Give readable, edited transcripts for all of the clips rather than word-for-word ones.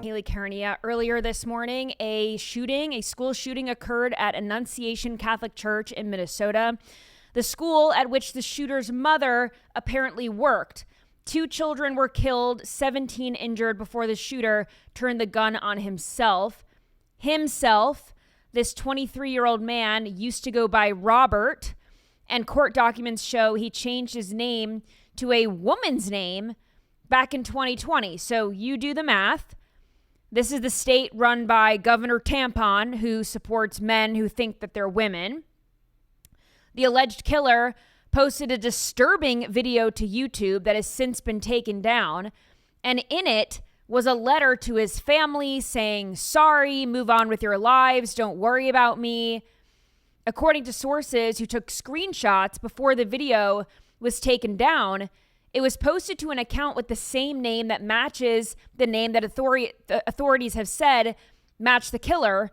Hayley, Caronia. Earlier this morning, a school shooting occurred at Annunciation Catholic Church in Minnesota, the school at which the shooter's mother apparently worked. 2 children were killed, 17 injured before the shooter turned the gun on himself. This 23-year-old man used to go by Robert, and court documents show he changed his name to a woman's name back in 2020. So you do the math. This is the state run by Governor Tampon, who supports men who think that they're women. The alleged killer posted a disturbing video to YouTube that has since been taken down. And in it was a letter to his family saying, sorry, move on with your lives, don't worry about me. According to sources who took screenshots before the video was taken down, it was posted to an account with the same name that matches the name that authorities have said matched the killer.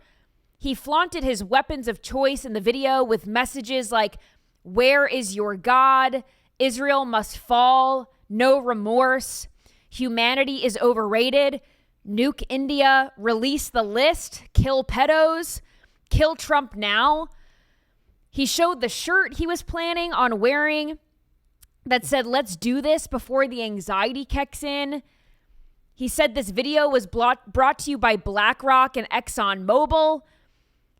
He flaunted his weapons of choice in the video with messages like, "Where is your God? Israel must fall. No remorse. Humanity is overrated. Nuke India. Release the list. Kill pedos. Kill Trump now." He showed the shirt he was planning on wearing that said, "Let's do this before the anxiety kicks in." He said this video was brought to you by BlackRock and ExxonMobil.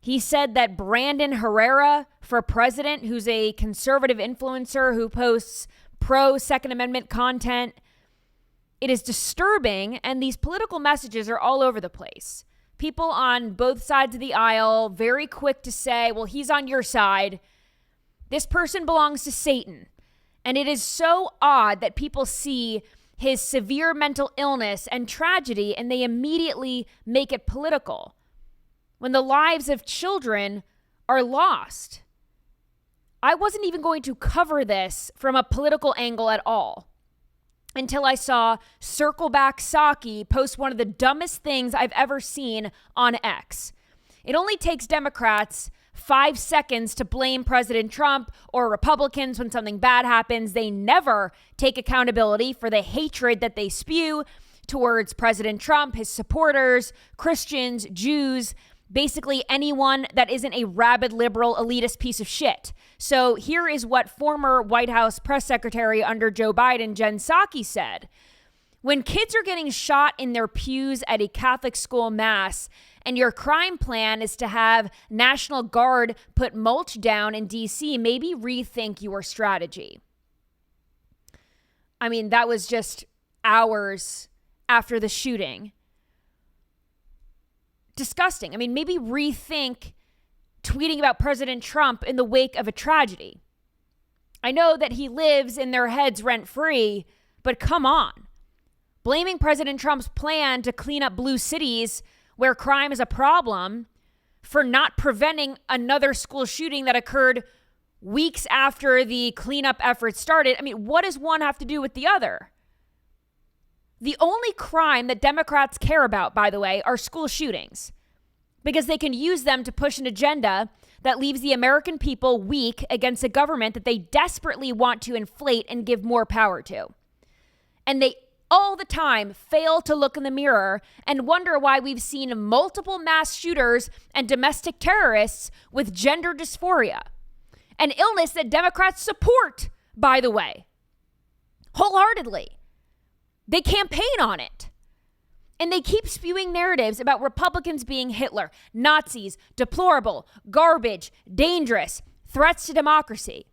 He said that Brandon Herrera for president, who's a conservative influencer who posts pro-Second Amendment content. It is disturbing, and these political messages are all over the place. People on both sides of the aisle, very quick to say, well, he's on your side. This person belongs to Satan. And it is so odd that people see his severe mental illness and tragedy and they immediately make it political when the lives of children are lost. I wasn't even going to cover this from a political angle at all until I saw Circleback Psaki post one of the dumbest things I've ever seen on X. It only takes Democrats 5 seconds to blame President Trump or Republicans when something bad happens. They never take accountability for the hatred that they spew towards President Trump, his supporters, Christians, Jews, basically anyone that isn't a rabid liberal elitist piece of shit. So here is what former White House press secretary under Joe Biden, Jen Psaki, said. When kids are getting shot in their pews at a Catholic school mass and your crime plan is to have National Guard put mulch down in D.C., maybe rethink your strategy. I mean, that was just hours after the shooting. Disgusting. I mean, maybe rethink tweeting about President Trump in the wake of a tragedy. I know that he lives in their heads rent-free, but come on. Blaming President Trump's plan to clean up blue cities where crime is a problem for not preventing another school shooting that occurred weeks after the cleanup efforts started. I mean, what does one have to do with the other? The only crime that Democrats care about, by the way, are school shootings because they can use them to push an agenda that leaves the American people weak against a government that they desperately want to inflate and give more power to. And they all the time fail to look in the mirror and wonder why we've seen multiple mass shooters and domestic terrorists with gender dysphoria, an illness that Democrats support, by the way, wholeheartedly. They campaign on it. And they keep spewing narratives about Republicans being Hitler, Nazis, deplorable, garbage, dangerous, threats to democracy.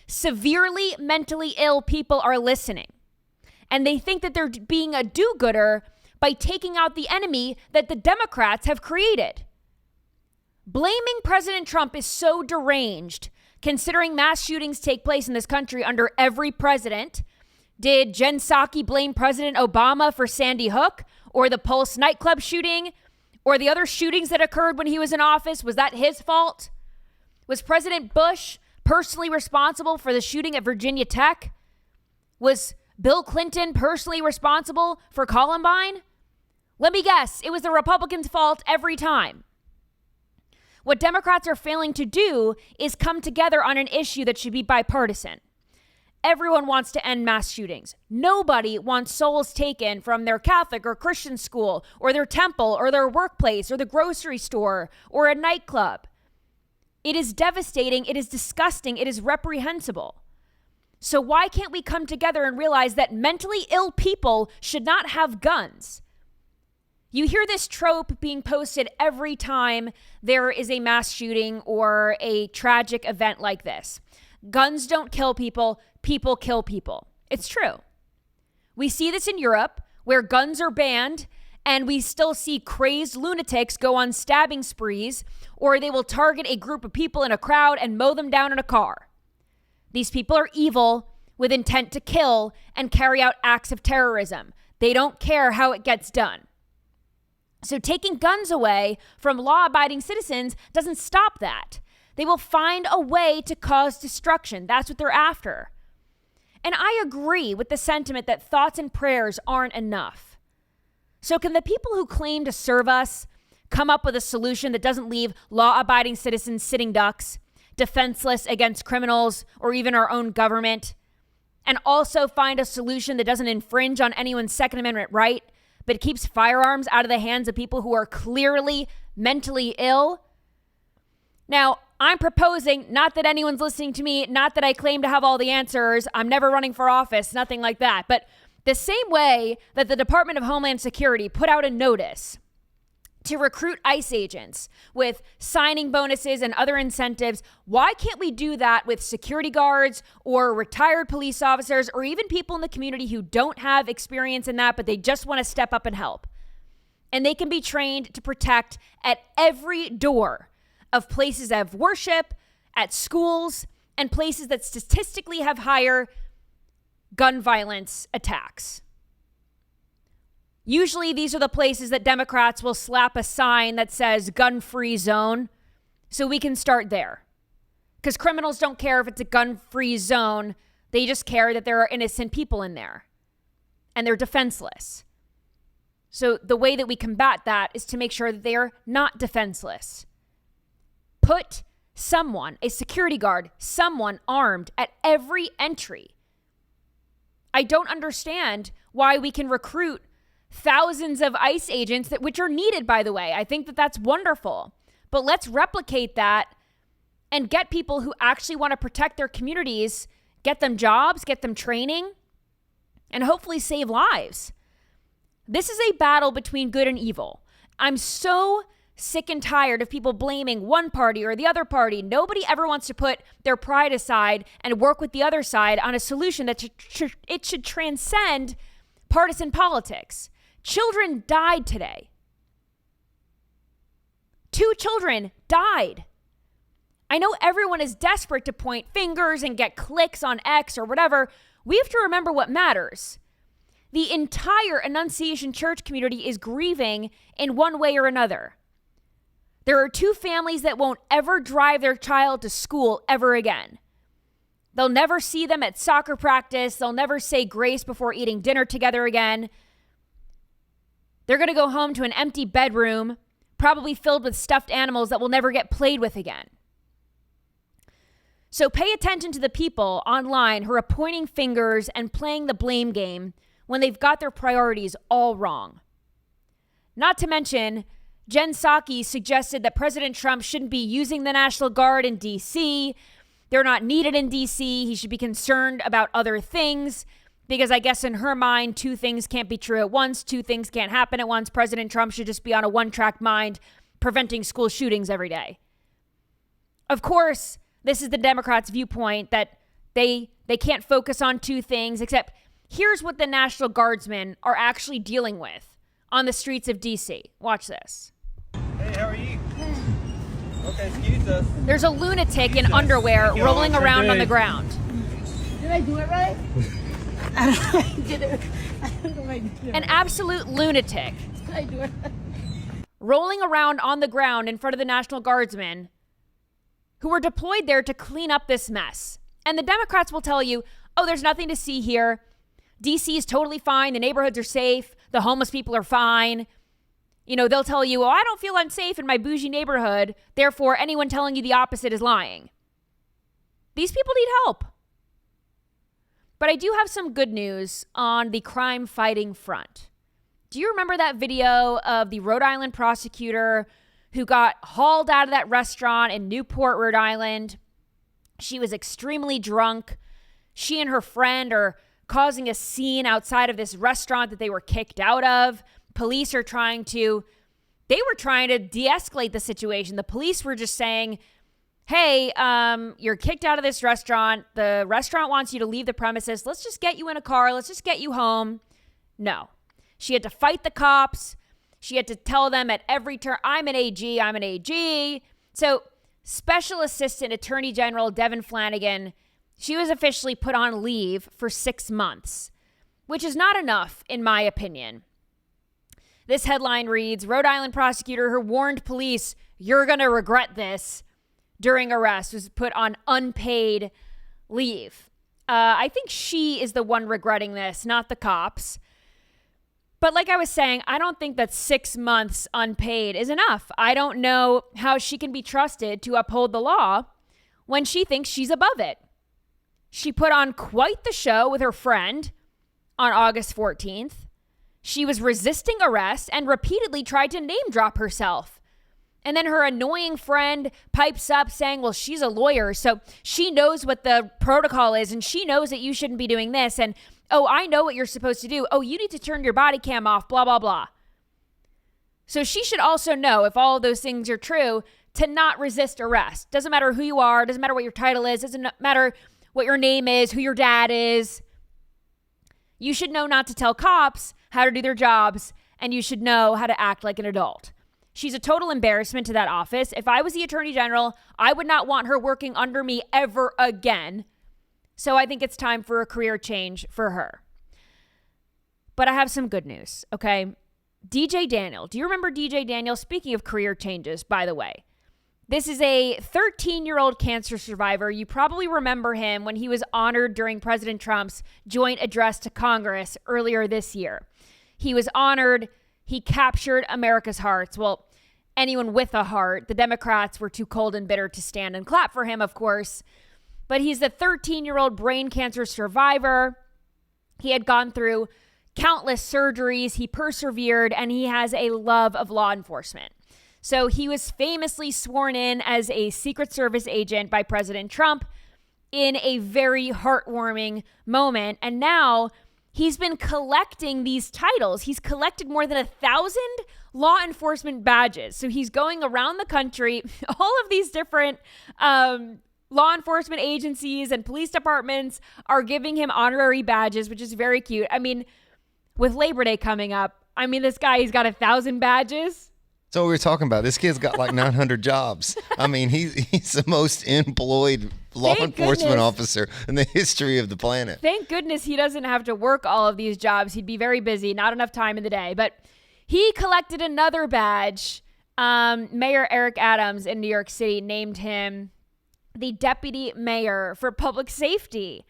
Severely mentally ill people are listening. And they think that they're being a do-gooder by taking out the enemy that the Democrats have created. Blaming President Trump is so deranged, considering mass shootings take place in this country under every president. Did Jen Psaki blame President Obama for Sandy Hook or the Pulse nightclub shooting or the other shootings that occurred when he was in office? Was that his fault? Was President Bush personally responsible for the shooting at Virginia Tech? Was Bill Clinton personally responsible for Columbine? Let me guess, it was the Republicans' fault every time. What Democrats are failing to do is come together on an issue that should be bipartisan. everyone wants to end mass shootings. Nobody wants souls taken from their Catholic or Christian school or their temple or their workplace or the grocery store or a nightclub. It is devastating. It is disgusting. It is reprehensible. So why can't we come together and realize that mentally ill people should not have guns? You hear this trope being posted every time there is a mass shooting or a tragic event like this. Guns don't kill people, people kill people. It's true. We see this in Europe where guns are banned and we still see crazed lunatics go on stabbing sprees, or they will target a group of people in a crowd and mow them down in a car. These people are evil with intent to kill and carry out acts of terrorism. They don't care how it gets done. So taking guns away from law-abiding citizens doesn't stop that. They will find a way to cause destruction. That's what they're after. And I agree with the sentiment that thoughts and prayers aren't enough. So can the people who claim to serve us come up with a solution that doesn't leave law-abiding citizens sitting ducks, defenseless against criminals or even our own government, and also find a solution that doesn't infringe on anyone's Second Amendment right, but keeps firearms out of the hands of people who are clearly mentally ill? Now, I'm proposing, not that anyone's listening to me, not that I claim to have all the answers, I'm never running for office, nothing like that, but the same way that the Department of Homeland Security put out a notice to recruit ICE agents with signing bonuses and other incentives, why can't we do that with security guards or retired police officers or even people in the community who don't have experience in that, but they just want to step up and help? And they can be trained to protect at every door of places of worship, at schools, and places that statistically have higher gun violence attacks. Usually these are the places that Democrats will slap a sign that says gun-free zone, so we can start there. Because criminals don't care if it's a gun-free zone. They just care that there are innocent people in there. And they're defenseless. So the way that we combat that is to make sure that they are not defenseless. Put someone, a security guard, someone armed at every entry. I don't understand why we can recruit thousands of ICE agents, which are needed, by the way. I think that that's wonderful. But let's replicate that and get people who actually want to protect their communities, get them jobs, get them training, and hopefully save lives. This is a battle between good and evil. I'm so sick and tired of people blaming one party or the other party. Nobody ever wants to put their pride aside and work with the other side on a solution that it should transcend partisan politics. Children died today. 2 children died. I know everyone is desperate to point fingers and get clicks on X or whatever. We have to remember what matters. The entire Annunciation Church community is grieving in one way or another. There are 2 families that won't ever drive their child to school ever again. They'll never see them at soccer practice. They'll never say grace before eating dinner together again. They're going to go home to an empty bedroom, probably filled with stuffed animals that will never get played with again. So pay attention to the people online who are pointing fingers and playing the blame game when they've got their priorities all wrong. Not to mention, Jen Psaki suggested that President Trump shouldn't be using the National Guard in D.C. They're not needed in D.C. He should be concerned about other things because I guess in her mind, 2 things can't be true at once. 2 things can't happen at once. President Trump should just be on a one-track mind preventing school shootings every day. Of course, this is the Democrats' viewpoint that they can't focus on 2 things, except here's what the National Guardsmen are actually dealing with on the streets of D.C. Watch this. Hey, how are you? Okay, excuse us. There's a lunatic in underwear rolling around on the ground. Did I do it right? I did it. I don't know if I did it. An absolute lunatic Did I do it? rolling around on the ground in front of the National Guardsmen who were deployed there to clean up this mess. And the Democrats will tell you, oh, there's nothing to see here. DC is totally fine. The neighborhoods are safe. The homeless people are fine. You know, they'll tell you, oh, I don't feel unsafe in my bougie neighborhood. Therefore, anyone telling you the opposite is lying. These people need help. But I do have some good news on the crime fighting front. Do you remember that video of the Rhode Island prosecutor who got hauled out of that restaurant in Newport, Rhode Island? She was extremely drunk. She and her friend are causing a scene outside of this restaurant that they were kicked out of. Police are trying to de-escalate the situation. The police were just saying, hey, you're kicked out of this restaurant. The restaurant wants you to leave the premises. Let's just get you in a car. Let's just get you home. No. She had to fight the cops. She had to tell them at every turn, I'm an AG, I'm an AG. So Special Assistant Attorney General Devin Flanagan, she was officially put on leave for 6 months, which is not enough, in my opinion. This headline reads, Rhode Island prosecutor who warned police, you're going to regret this, during arrest was put on unpaid leave. I think she is the one regretting this, not the cops. But like I was saying, I don't think that 6 months unpaid is enough. I don't know how she can be trusted to uphold the law when she thinks she's above it. She put on quite the show with her friend on August 14th. She was resisting arrest and repeatedly tried to name drop herself. And then her annoying friend pipes up saying, well, she's a lawyer, so she knows what the protocol is, and she knows that you shouldn't be doing this. And, oh, I know what you're supposed to do. Oh, you need to turn your body cam off, blah, blah, blah. So she should also know, if all of those things are true, to not resist arrest. Doesn't matter who you are. Doesn't matter what your title is. Doesn't matter what your name is, who your dad is. You should know not to tell cops how to do their jobs, and you should know how to act like an adult. She's a total embarrassment to that office. If I was the attorney general, I would not want her working under me ever again. So I think it's time for a career change for her. But I have some good news, okay? DJ Daniel. Do you remember DJ Daniel? Speaking of career changes, by the way. This is a 13-year-old cancer survivor. You probably remember him when he was honored during President Trump's joint address to Congress earlier this year. He was honored. He captured America's hearts. Well, anyone with a heart. The Democrats were too cold and bitter to stand and clap for him, of course. But he's the 13-year-old brain cancer survivor. He had gone through countless surgeries. He persevered, and he has a love of law enforcement. So he was famously sworn in as a Secret Service agent by President Trump in a very heartwarming moment. And now he's been collecting these titles. He's collected more than 1,000 law enforcement badges. So he's going around the country, all of these different law enforcement agencies and police departments are giving him honorary badges, which is very cute. I mean, with Labor Day coming up, I mean, this guy, he's got 1,000 badges. So we were talking about, this kid's got like 900 jobs. I mean, he's the most employed law enforcement officer in the history of the planet. Thank goodness he doesn't have to work all of these jobs. He'd be very busy, not enough time in the day. But he collected another badge. Mayor Eric Adams in New York City named him the deputy mayor for public safety.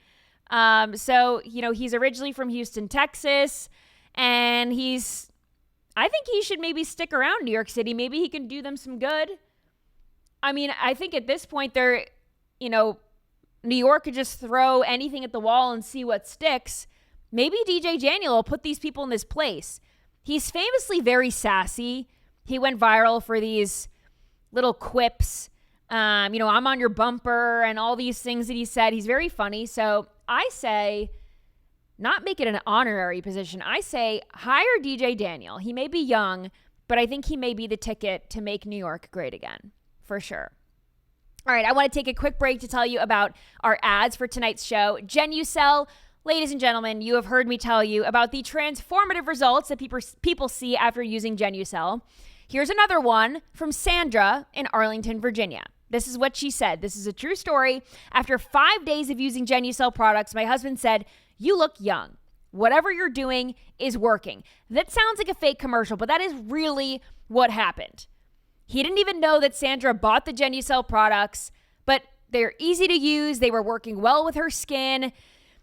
So, you know, he's originally from Houston, Texas, and I think he should maybe stick around New York City. Maybe he can do them some good. I mean, I think at this point New York could just throw anything at the wall and see what sticks. Maybe DJ Daniel will put these people in this place. He's famously very sassy. He went viral for these little quips. I'm on your bumper and all these things that he said. He's very funny. So I say, not make it an honorary position. I say hire DJ Daniel. He may be young, but I think he may be the ticket to make New York great again, for sure. All right, I want to take a quick break to tell you about our ads for tonight's show. Genucell, ladies and gentlemen, you have heard me tell you about the transformative results that people see after using Genucell. Here's another one from Sandra in Arlington, Virginia. This is what she said. This is a true story. After 5 days of using Genucell products, my husband said, "You look young. Whatever you're doing is working." That sounds like a fake commercial, but that is really what happened. He didn't even know that Sandra bought the Genucell products, but they're easy to use. They were working well with her skin.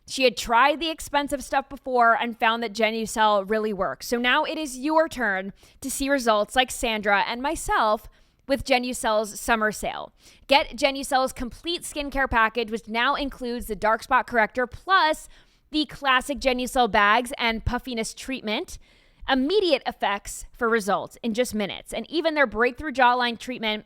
She had tried the expensive stuff before and found that Genucell really works. So now it is your turn to see results like Sandra and myself with Genucell's summer sale. Get Genucell's complete skincare package, which now includes the dark spot corrector plus the classic Genucel bags and puffiness treatment, immediate effects for results in just minutes. And even their breakthrough jawline treatment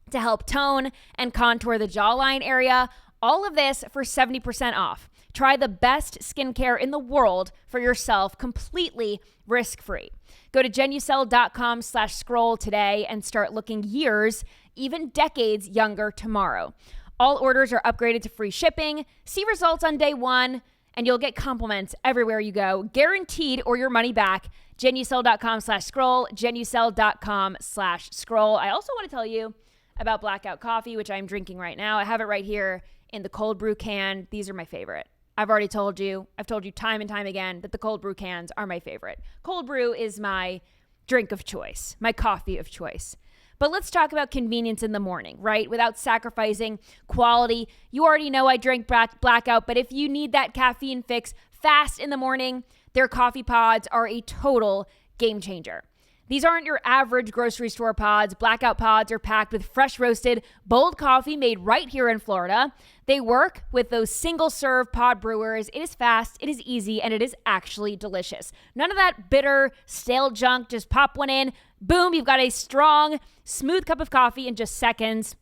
to help tone and contour the jawline area. All of this for 70% off. Try the best skincare in the world for yourself, completely risk-free. Go to Genucel.com/scroll today and start looking years, even decades younger tomorrow. All orders are upgraded to free shipping. See results on day one, and you'll get compliments everywhere you go. Guaranteed or your money back. Genucel.com/scroll, Genucel.com/scroll. I also want to tell you about Blackout Coffee, which I'm drinking right now. I have it right here in the cold brew can. These are my favorite. I've already told you. I've told you time and time again that the cold brew cans are my favorite. Cold brew is my drink of choice, my coffee of choice. But let's talk about convenience in the morning, right? Without sacrificing quality. You already know I drink Blackout, but if you need that caffeine fix fast in the morning, their coffee pods are a total game changer. These aren't your average grocery store pods. Blackout pods are packed with fresh roasted, bold coffee made right here in Florida. They work with those single-serve pod brewers. It is fast, it is easy, and it is actually delicious. None of that bitter, stale junk. Just pop one in. Boom, you've got a strong, smooth cup of coffee in just seconds.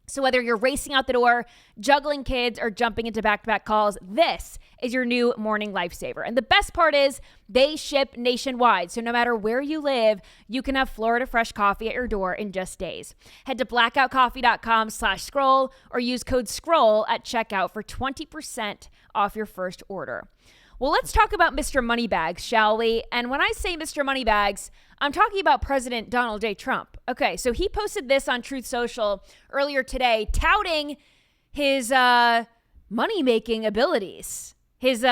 So whether you're racing out the door, juggling kids, or jumping into back-to-back calls, this is your new morning lifesaver. And the best part is they ship nationwide. So no matter where you live, you can have Florida fresh coffee at your door in just days. Head to blackoutcoffee.com/scroll or use code SCROLL at checkout for 20% off your first order. Well, let's talk about Mr. Moneybags, shall we? And when I say Mr. Moneybags, I'm talking about President Donald J. Trump. Okay, so he posted this on Truth Social earlier today, touting his money-making abilities, his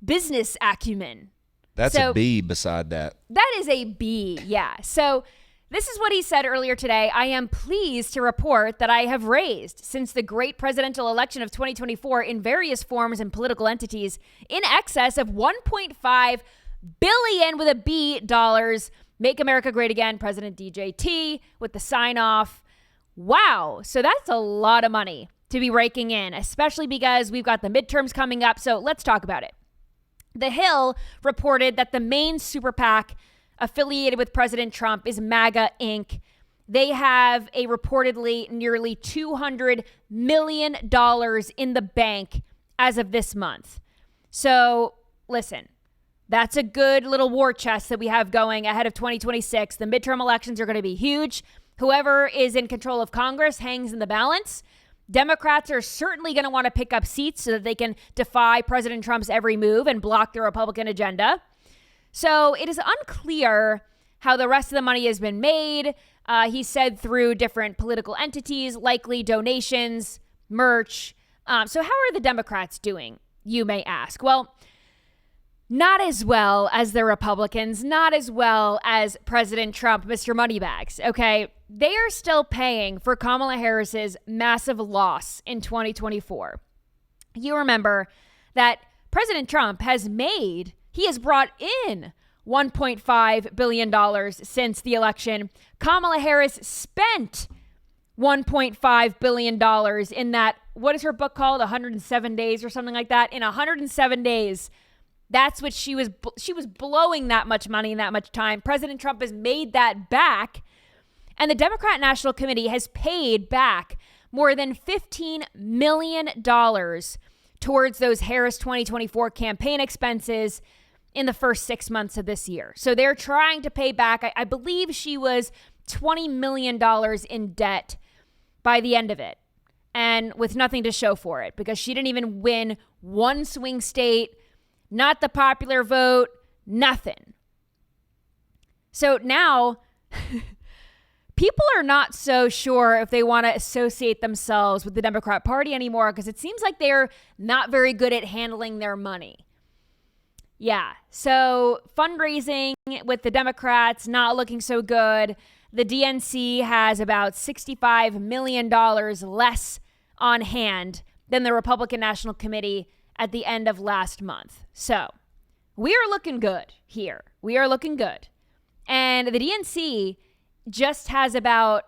business acumen. That's a B beside that. That is a B, yeah. So this is what he said earlier today. I am pleased to report that I have raised, since the great presidential election of 2024 in various forms and political entities, in excess of $1.5 billion with a B dollars. Make America Great Again, President DJT, with the sign off. Wow. So that's a lot of money to be raking in, especially because we've got the midterms coming up. So let's talk about it. The Hill reported that the main super PAC affiliated with President Trump is MAGA Inc. They have a reportedly nearly $200 million in the bank as of this month. So listen, that's a good little war chest that we have going ahead of 2026. The midterm elections are going to be huge. Whoever is in control of Congress hangs in the balance. Democrats are certainly going to want to pick up seats so that they can defy President Trump's every move and block the Republican agenda. So it is unclear how the rest of the money has been made. He said through different political entities, likely donations, merch. So how are the Democrats doing, you may ask? Well, not as well as the Republicans, not as well as President Trump, Mr. Moneybags, okay? They are still paying for Kamala Harris's massive loss in 2024. You remember that President Trump has brought in $1.5 billion since the election. Kamala Harris spent $1.5 billion in that, what is her book called? 107 days or something like that. In 107 days, that's what she was blowing that much money in that much time. President Trump has made that back. And the Democrat National Committee has paid back more than $15 million towards those Harris 2024 campaign expenses in the first 6 months of this year. So they're trying to pay back. I believe she was $20 million in debt by the end of it, and with nothing to show for it, because she didn't even win one swing state, not the popular vote, nothing. So now people are not so sure if they want to associate themselves with the Democrat Party anymore, because it seems like they're not very good at handling their money. Yeah, so fundraising with the Democrats not looking so good. The DNC has about $65 million less on hand than the Republican National Committee at the end of last month. So we are looking good here. We are looking good. And the DNC just has about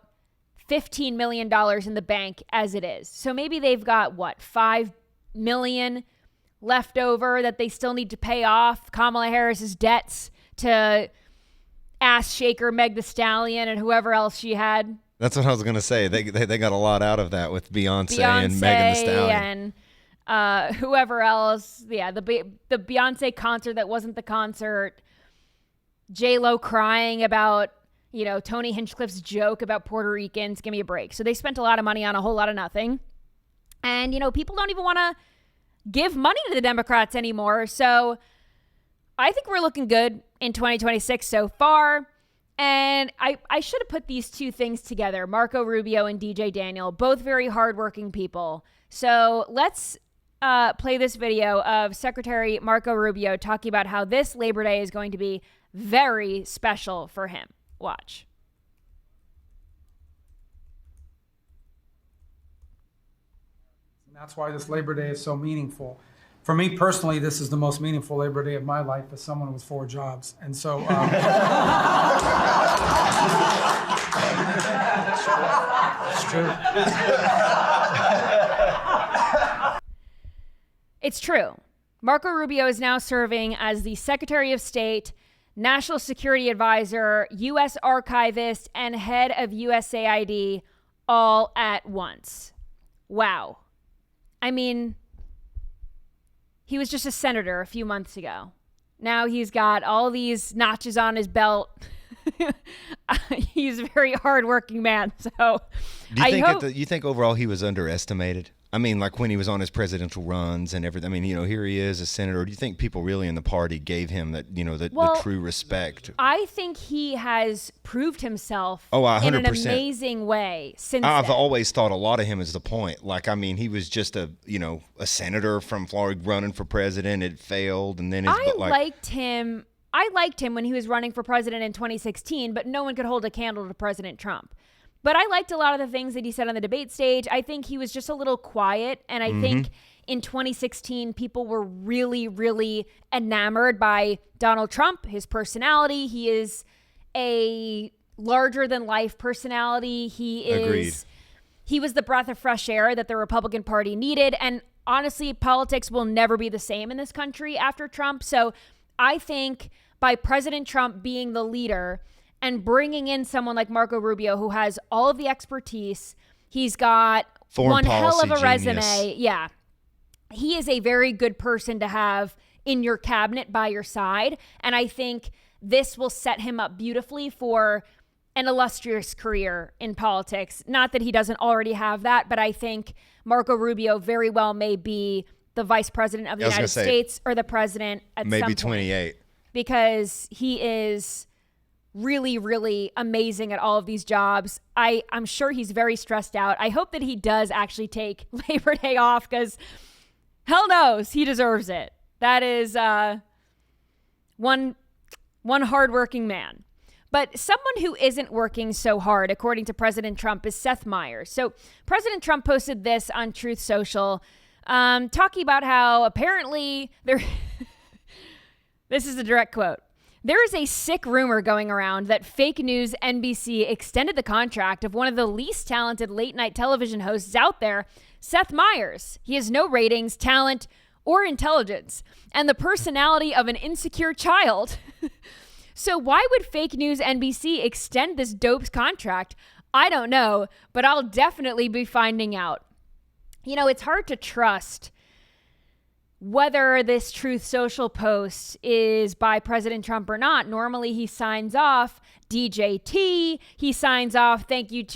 $15 million in the bank as it is. So maybe they've got, $5 million left over that they still need to pay off Kamala Harris's debts to ass shaker Meg the Stallion and whoever else she had. That's what I was going to say. They got a lot out of that with Beyonce and Megan the Stallion. And whoever else. Yeah, the Beyonce concert that wasn't the concert. J-Lo crying about, Tony Hinchcliffe's joke about Puerto Ricans. Give me a break. So they spent a lot of money on a whole lot of nothing. And, people don't even want to give money to the Democrats anymore. So I think we're looking good in 2026 so far. And I should have put these two things together, Marco Rubio and DJ Daniel, both very hardworking people. So let's play this video of Secretary Marco Rubio talking about how this Labor Day is going to be very special for him. Watch. And that's why this Labor Day is so meaningful. For me personally, this is the most meaningful Labor Day of my life as someone with 4 jobs. And so... it's true. It's true. Marco Rubio is now serving as the Secretary of State, National Security Advisor, U.S. Archivist, and head of USAID all at once. Wow. I mean... he was just a senator a few months ago. Now he's got all these notches on his belt. He's a very hardworking man. So you think overall he was underestimated? I mean, like when he was on his presidential runs and everything. I mean, here he is, a senator. Do you think people really in the party gave him that, the true respect? I think he has proved himself in 100%. An amazing way since I've then. always thought a lot of him is the point. Like, I mean, he was just a senator from Florida running for president. It failed. And then I liked him when he was running for president in 2016, but no one could hold a candle to President Trump. But I liked a lot of the things that he said on the debate stage. I think he was just a little quiet. And I think in 2016, people were really, really enamored by Donald Trump, his personality. He is a larger than life personality. Agreed. He was the breath of fresh air that the Republican Party needed. And honestly, politics will never be the same in this country after Trump. So I think by President Trump being the leader and bringing in someone like Marco Rubio, who has all of the expertise, he's got one hell of a resume. Yeah. He is a very good person to have in your cabinet by your side. And I think this will set him up beautifully for an illustrious career in politics. Not that he doesn't already have that, but I think Marco Rubio very well may be the vice president of the United States or the president at some point. Maybe 28. Because he is really, really amazing at all of these jobs. I'm sure he's very stressed out. I hope that he does actually take Labor Day off because hell knows he deserves it. That is one hardworking man. But someone who isn't working so hard, according to President Trump, is Seth Meyers. So President Trump posted this on Truth Social, talking about how apparently there... This is a direct quote. There is a sick rumor going around that fake news NBC extended the contract of one of the least talented late night television hosts out there, Seth Meyers. He has no ratings, talent, or intelligence, and the personality of an insecure child. So why would fake news NBC extend this dope's contract? I don't know, but I'll definitely be finding out. It's hard to trust whether this Truth Social post is by President Trump or not. Normally he signs off DJT. He signs off thank you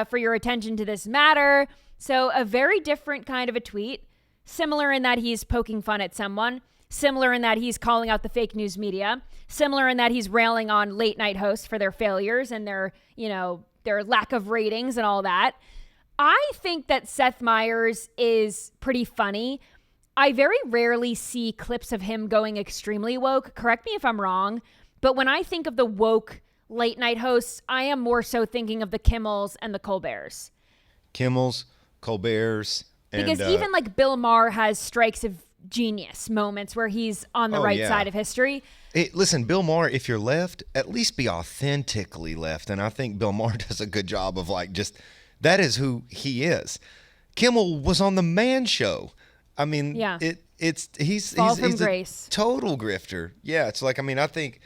for your attention to this matter. So a very different kind of a tweet, similar in that he's poking fun at someone, similar in that he's calling out the fake news media, similar in that he's railing on late night hosts for their failures and their lack of ratings and all that. I think that Seth Meyers is pretty funny. I very rarely see clips of him going extremely woke. Correct me if I'm wrong, but when I think of the woke late night hosts, I am more so thinking of the Kimmels and the Colberts. Kimmels, Colberts. Because even like Bill Maher has strikes of genius moments where he's on the right side of history. Hey, listen, Bill Maher, if you're left, at least be authentically left. And I think Bill Maher does a good job of that is who he is. Kimmel was on the Man Show. I mean, Yeah. he's Fall from a grace. total grifter. Yeah, it's like, I mean, I think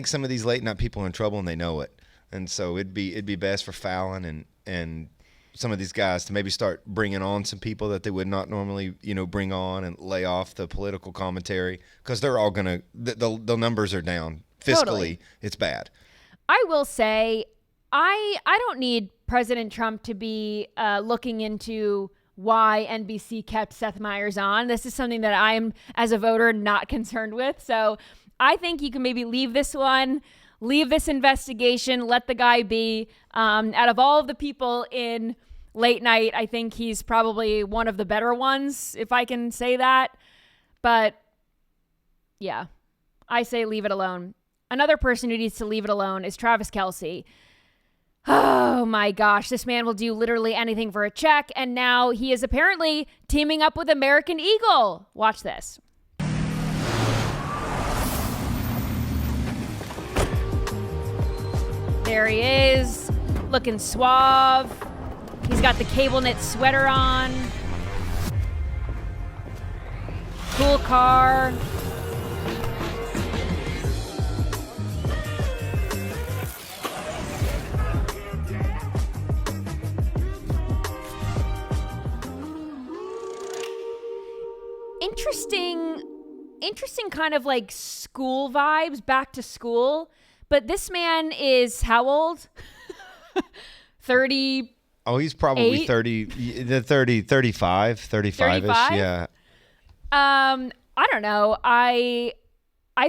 some of these late night people are in trouble and they know it, and so it'd be best for Fallon and some of these guys to maybe start bringing on some people that they would not normally, bring on, and lay off the political commentary, because they're all gonna the numbers are down fiscally. Totally. It's bad. I will say, I don't need President Trump to be looking into why NBC kept Seth Meyers on. This is something that I'm, as a voter, not concerned with. So I think you can maybe leave this investigation, let the guy be. Out of all of the people in late night, I think he's probably one of the better ones, if I can say that. But yeah, I say leave it alone. Another person who needs to leave it alone is Travis Kelce. Oh my gosh, this man will do literally anything for a check, and now he is apparently teaming up with American Eagle. Watch this. There he is, looking suave. He's got the cable knit sweater on. Cool car. Interesting kind of like school vibes, back to school. But this man is how old? 30. Oh, he's probably 35-ish. 35? Yeah. I don't know. I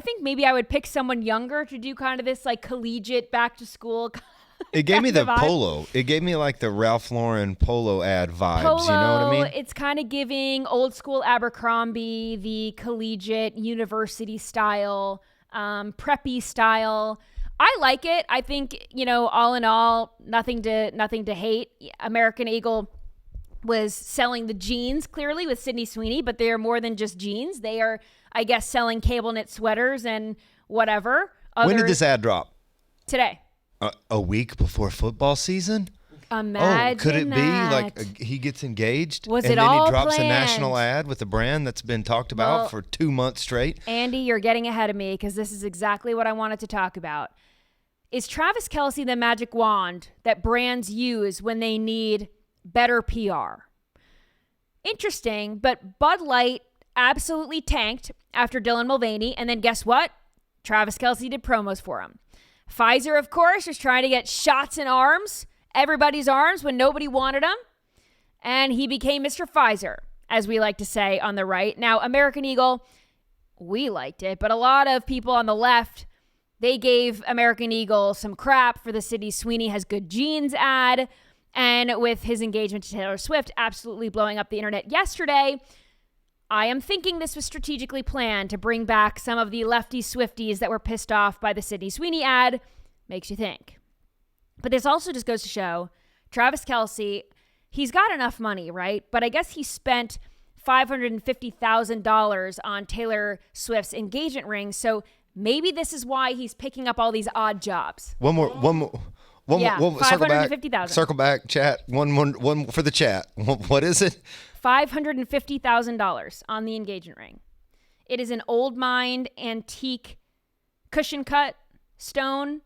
think maybe I would pick someone younger to do kind of this like collegiate back to school. It gave me the vibe. polo. It gave me like the Ralph Lauren polo ad vibes. Polo, you know what I mean? It's kind of giving old school Abercrombie, the collegiate university style, preppy style. I like it. I think, all in all, nothing to hate. American Eagle was selling the jeans clearly with Sydney Sweeney, but they are more than just jeans. They are, I guess, selling cable knit sweaters and whatever. When did this ad drop? Today. A week before football season? Imagine could it that. be like he gets engaged Was and it then all he drops planned? a national ad with a brand that's been talked about for 2 months straight? Andy, you're getting ahead of me because this is exactly what I wanted to talk about. Is Travis Kelce the magic wand that brands use when they need better PR? Interesting, but Bud Light absolutely tanked after Dylan Mulvaney, and then guess what? Travis Kelce did promos for him. Pfizer, of course, was trying to get shots in everybody's arms when nobody wanted them, and he became Mr. Pfizer, as we like to say on the right. Now, American Eagle, we liked it, but a lot of people on the left, they gave American Eagle some crap for the Sydney Sweeney Has Good Genes ad, and with his engagement to Taylor Swift absolutely blowing up the internet yesterday, I am thinking this was strategically planned to bring back some of the lefty Swifties that were pissed off by the Sydney Sweeney ad. Makes you think. But this also just goes to show Travis Kelce, he's got enough money, right? But I guess he spent $550,000 on Taylor Swift's engagement ring. So maybe this is why he's picking up all these odd jobs. One more. $550,000. Circle back, chat. One for the chat. What is it? $550,000 on the engagement ring. It is an old mined antique cushion cut stone,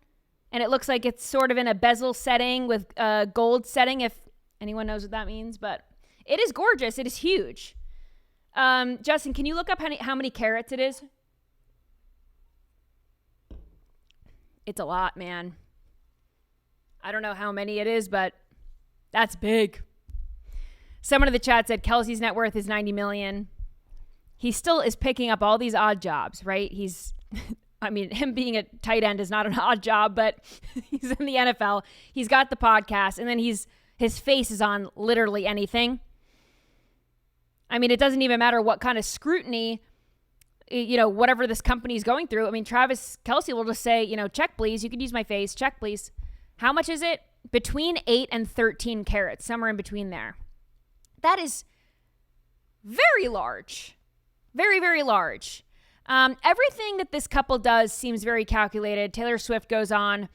and it looks like it's sort of in a bezel setting with a gold setting, if anyone knows what that means, but it is gorgeous. It is huge. Justin, can you look up how many carats it is? It's a lot, man. I don't know how many it is, but that's big. Someone in the chat said Kelce's net worth is $90 million. He still is picking up all these odd jobs, right? Him being a tight end is not an odd job, but he's in the NFL. He's got the podcast, and then his face is on literally anything. It doesn't even matter what kind of scrutiny, whatever this company is going through. Travis Kelce will just say, check please. You could use my face. Check please. How much is it? Between 8 and 13 carats, somewhere in between there. That is very large. Very, very large. Everything that this couple does seems very calculated. Taylor Swift goes on,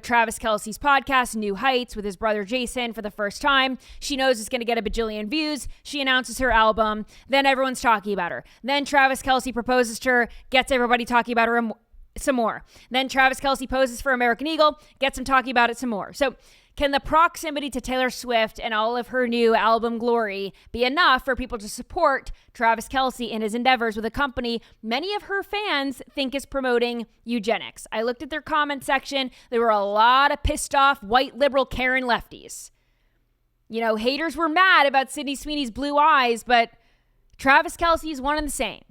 Travis Kelce's podcast, New Heights, with his brother Jason for the first time. She knows it's going to get a bajillion views. She announces her album. Then everyone's talking about her. Then Travis Kelce proposes to her, gets everybody talking about her some more. Then Travis Kelce poses for American Eagle, gets them talking about it some more. So can the proximity to Taylor Swift and all of her new album glory be enough for people to support Travis Kelce in his endeavors with a company many of her fans think is promoting eugenics? I looked at their comment section. There were a lot of pissed off white liberal Karen lefties. Haters were mad about Sydney Sweeney's blue eyes, but Travis Kelce is one and the same.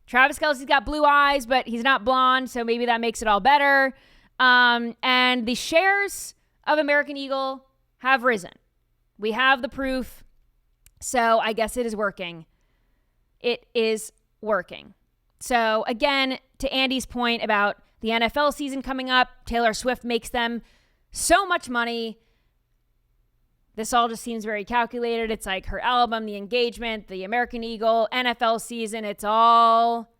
Travis Kelce's got blue eyes, but he's not blonde, so maybe that makes it all better. And the shares of American Eagle have risen. We have the proof, so I guess it is working. It is working. So again, to Andy's point about the NFL season coming up, Taylor Swift makes them so much money. This all just seems very calculated. It's like her album, the engagement, the American Eagle, NFL season. It's all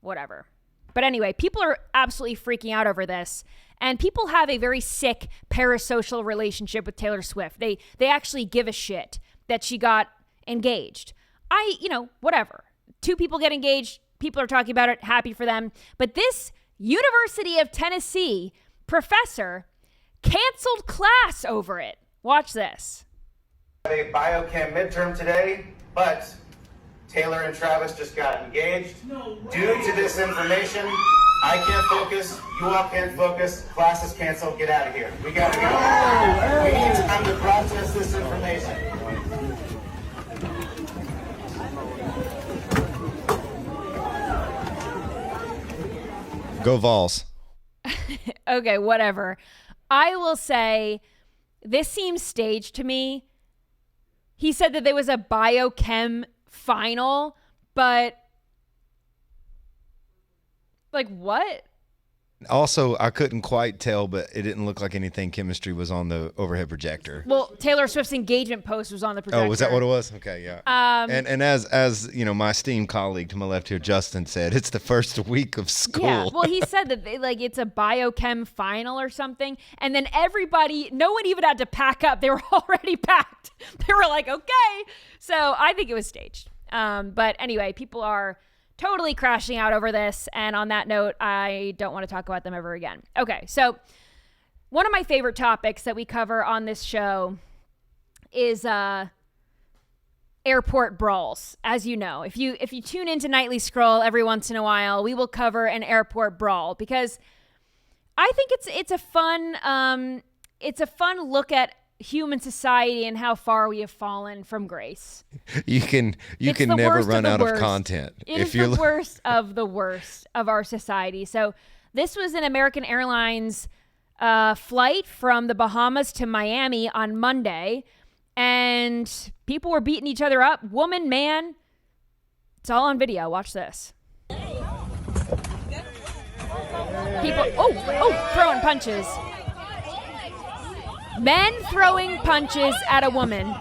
whatever. But anyway, people are absolutely freaking out over this. And people have a very sick parasocial relationship with Taylor Swift. They actually give a shit that she got engaged. Whatever. Two people get engaged. People are talking about it. Happy for them. But this University of Tennessee professor canceled class over it. Watch this. A biochem midterm today, but Taylor and Travis just got engaged. Due to this information, I can't focus. You all can't focus. Class is canceled. Get out of here. We gotta go. We need time to process this information. Go Vols. Okay, whatever. I will say this seems staged to me. He said that there was a biochem final, but what? Also, I couldn't quite tell, but it didn't look like anything chemistry was on the overhead projector. Well, Taylor Swift's engagement post was on the projector. Oh, was that what it was? Okay, yeah. And as my esteemed colleague to my left here, Justin, said, it's the first week of school. Yeah, well, he said that it's a biochem final or something, and then no one even had to pack up. They were already packed. They were like, okay. So I think it was staged. But anyway, people are totally crashing out over this. And on that note, I don't want to talk about them ever again. Okay, so one of my favorite topics that we cover on this show is airport brawls. As you know, if you tune into Nightly Scroll every once in a while, we will cover an airport brawl because I think it's a fun look at human society and how far we have fallen from grace. You can never run out of content. It is the worst of the worst of our society. So this was an American Airlines flight from the Bahamas to Miami on Monday, and people were beating each other up. Woman, man. It's all on video. Watch this. People, throwing punches. Men throwing punches at a woman.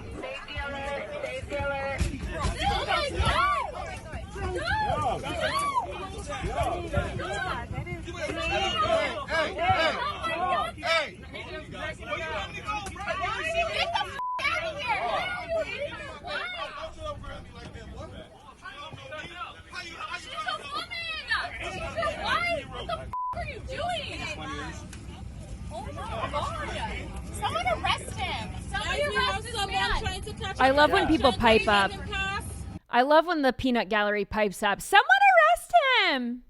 I love when people pipe up. I love when the peanut gallery pipes up. Someone arrest him.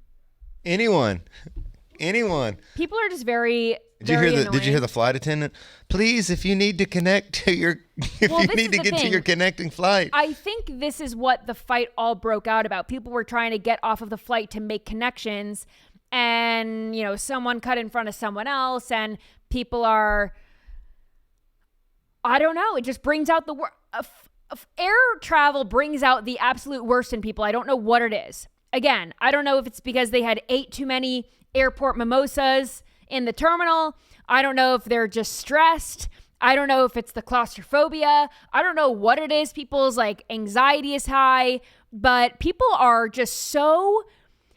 Anyone. People are just very Did you hear the flight attendant? Please, if you need to connect to your to your connecting flight. I think this is what the fight all broke out about. People were trying to get off of the flight to make connections, and someone cut in front of someone else, and people are, I don't know, it just brings out the air travel brings out the absolute worst in people. I don't know what it is. Again, I don't know if it's because they had ate too many airport mimosas in the terminal. I don't know if they're just stressed. I don't know if it's the claustrophobia. I don't know what it is. People's anxiety is high. But people are just so,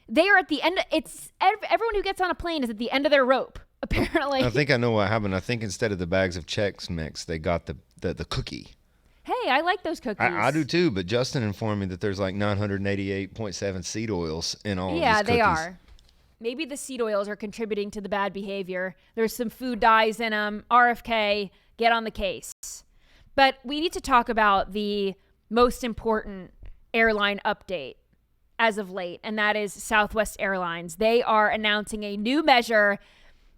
they are at the end. It's everyone who gets on a plane is at the end of their rope, apparently. I think I know what happened. I think instead of the bags of Chex Mix, they got the cookie. Hey, I like those cookies. I do too, but Justin informed me that there's like 988.7 seed oils in all of these Yeah, cookies. they are. Maybe the seed oils are contributing to the bad behavior. There's some food dyes in them. RFK, get on the case. But we need to talk about the most important airline update as of late, and that is Southwest Airlines. They are announcing a new measure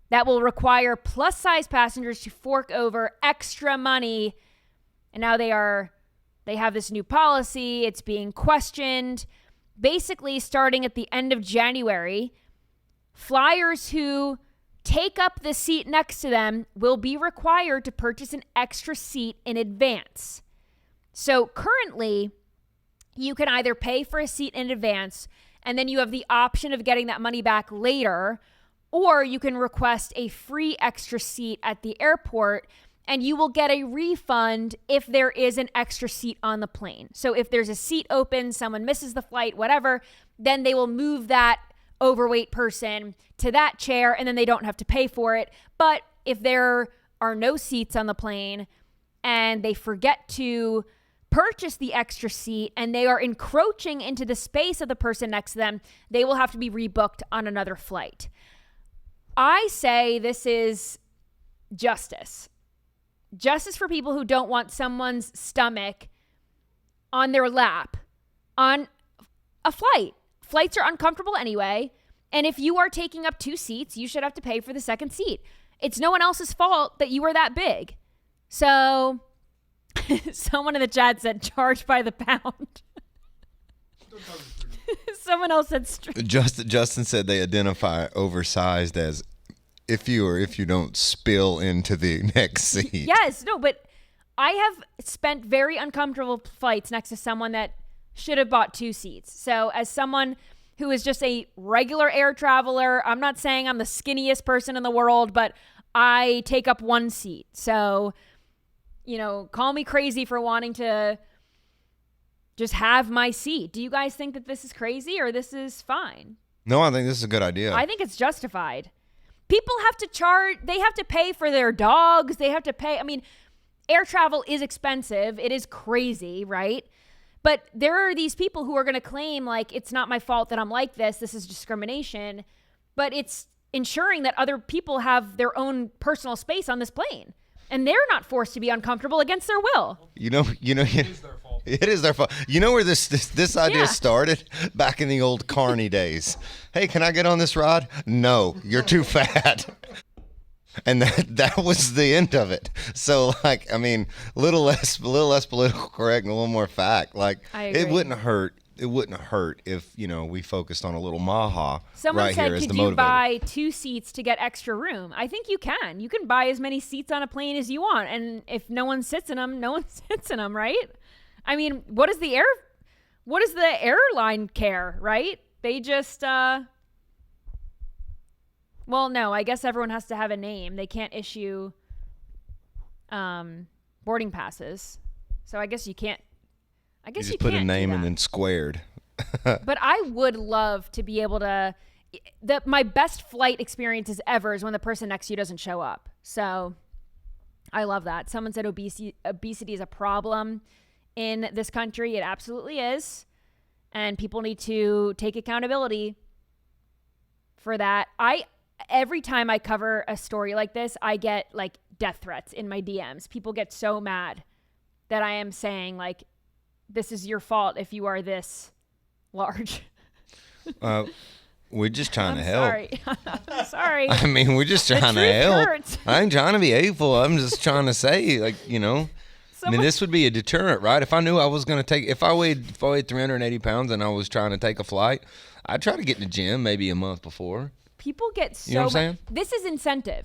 that will require plus-size passengers to fork over extra money. And now they have this new policy. It's being questioned. Basically, starting at the end of January, flyers who take up the seat next to them will be required to purchase an extra seat in advance. So currently, you can either pay for a seat in advance and then you have the option of getting that money back later, or you can request a free extra seat at the airport and you will get a refund if there is an extra seat on the plane. So if there's a seat open, someone misses the flight, whatever, then they will move that overweight person to that chair and then they don't have to pay for it. But if there are no seats on the plane and they forget to purchase the extra seat and they are encroaching into the space of the person next to them, they will have to be rebooked on another flight. I say this is justice. Justice for people who don't want someone's stomach on their lap on a flight. Flights are uncomfortable anyway. And if you are taking up 2 seats, you should have to pay for the second seat. It's no one else's fault that you are that big. So someone in the chat said charge by the pound. Someone else said Justin said they identify oversized as if you don't spill into the next seat. Yes, no, but I have spent very uncomfortable flights next to someone that should have bought 2 seats. So as someone who is just a regular air traveler, I'm not saying I'm the skinniest person in the world, but I take up 1 seat. So, call me crazy for wanting to just have my seat. Do you guys think that this is crazy or this is fine? No, I think this is a good idea. I think it's justified. People have to charge, they have to pay for their dogs. They have to pay. I mean, air travel is expensive. It is crazy, right? But there are these people who are going to claim like, it's not my fault that I'm like this. This is discrimination. But it's ensuring that other people have their own personal space on this plane. And they're not forced to be uncomfortable against their will. It is their fault. It is their fault. You know where this idea started? Back in the old Carney days. Hey, can I get on this ride? No, you're too fat. And that was the end of it. So, like, I mean, little less political correct and a little more fact. Like, it wouldn't hurt. It wouldn't hurt if, we focused on a little maha. Someone right said, here as could the you motivator. buy 2 seats to get extra room? I think you can. You can buy as many seats on a plane as you want. And if no one sits in them, no one sits in them, right? I mean, what does the airline care, right? They just, well, no, I guess everyone has to have a name. They can't issue boarding passes. So I guess you can't. I guess you just put can't a name do and that. then squared. But I would love to be able to. My best flight experiences ever is when the person next to you doesn't show up. So I love that. Someone said obesity is a problem in this country. It absolutely is. And people need to take accountability for that. Every time I cover a story like this, I get like death threats in my DMs. People get so mad that I am saying like, this is your fault if you are this large. We're just trying to help. Sorry. I'm sorry. I mean, we're just trying to truth help. hurts. I ain't trying to be hateful. I'm just trying to say, like, I mean, this would be a deterrent, right? If I knew I was going to take, if I weighed 380 pounds and I was trying to take a flight, I'd try to get in the gym maybe a month before. People get so You know what I'm saying? This is incentive.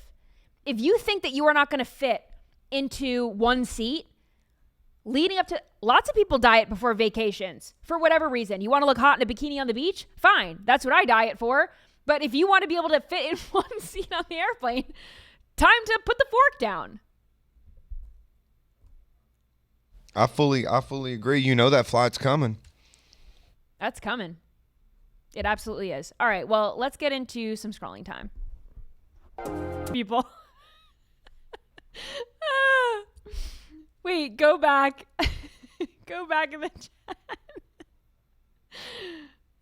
If you think that you are not going to fit into 1 seat, leading up to, lots of people diet before vacations for whatever reason. You want to look hot in a bikini on the beach? Fine. That's what I diet for. But if you want to be able to fit in 1 seat on the airplane, time to put the fork down. I fully agree. That flight's coming. That's coming. It absolutely is. All right, well, let's get into some scrolling time. People. Wait, go back. Go back in the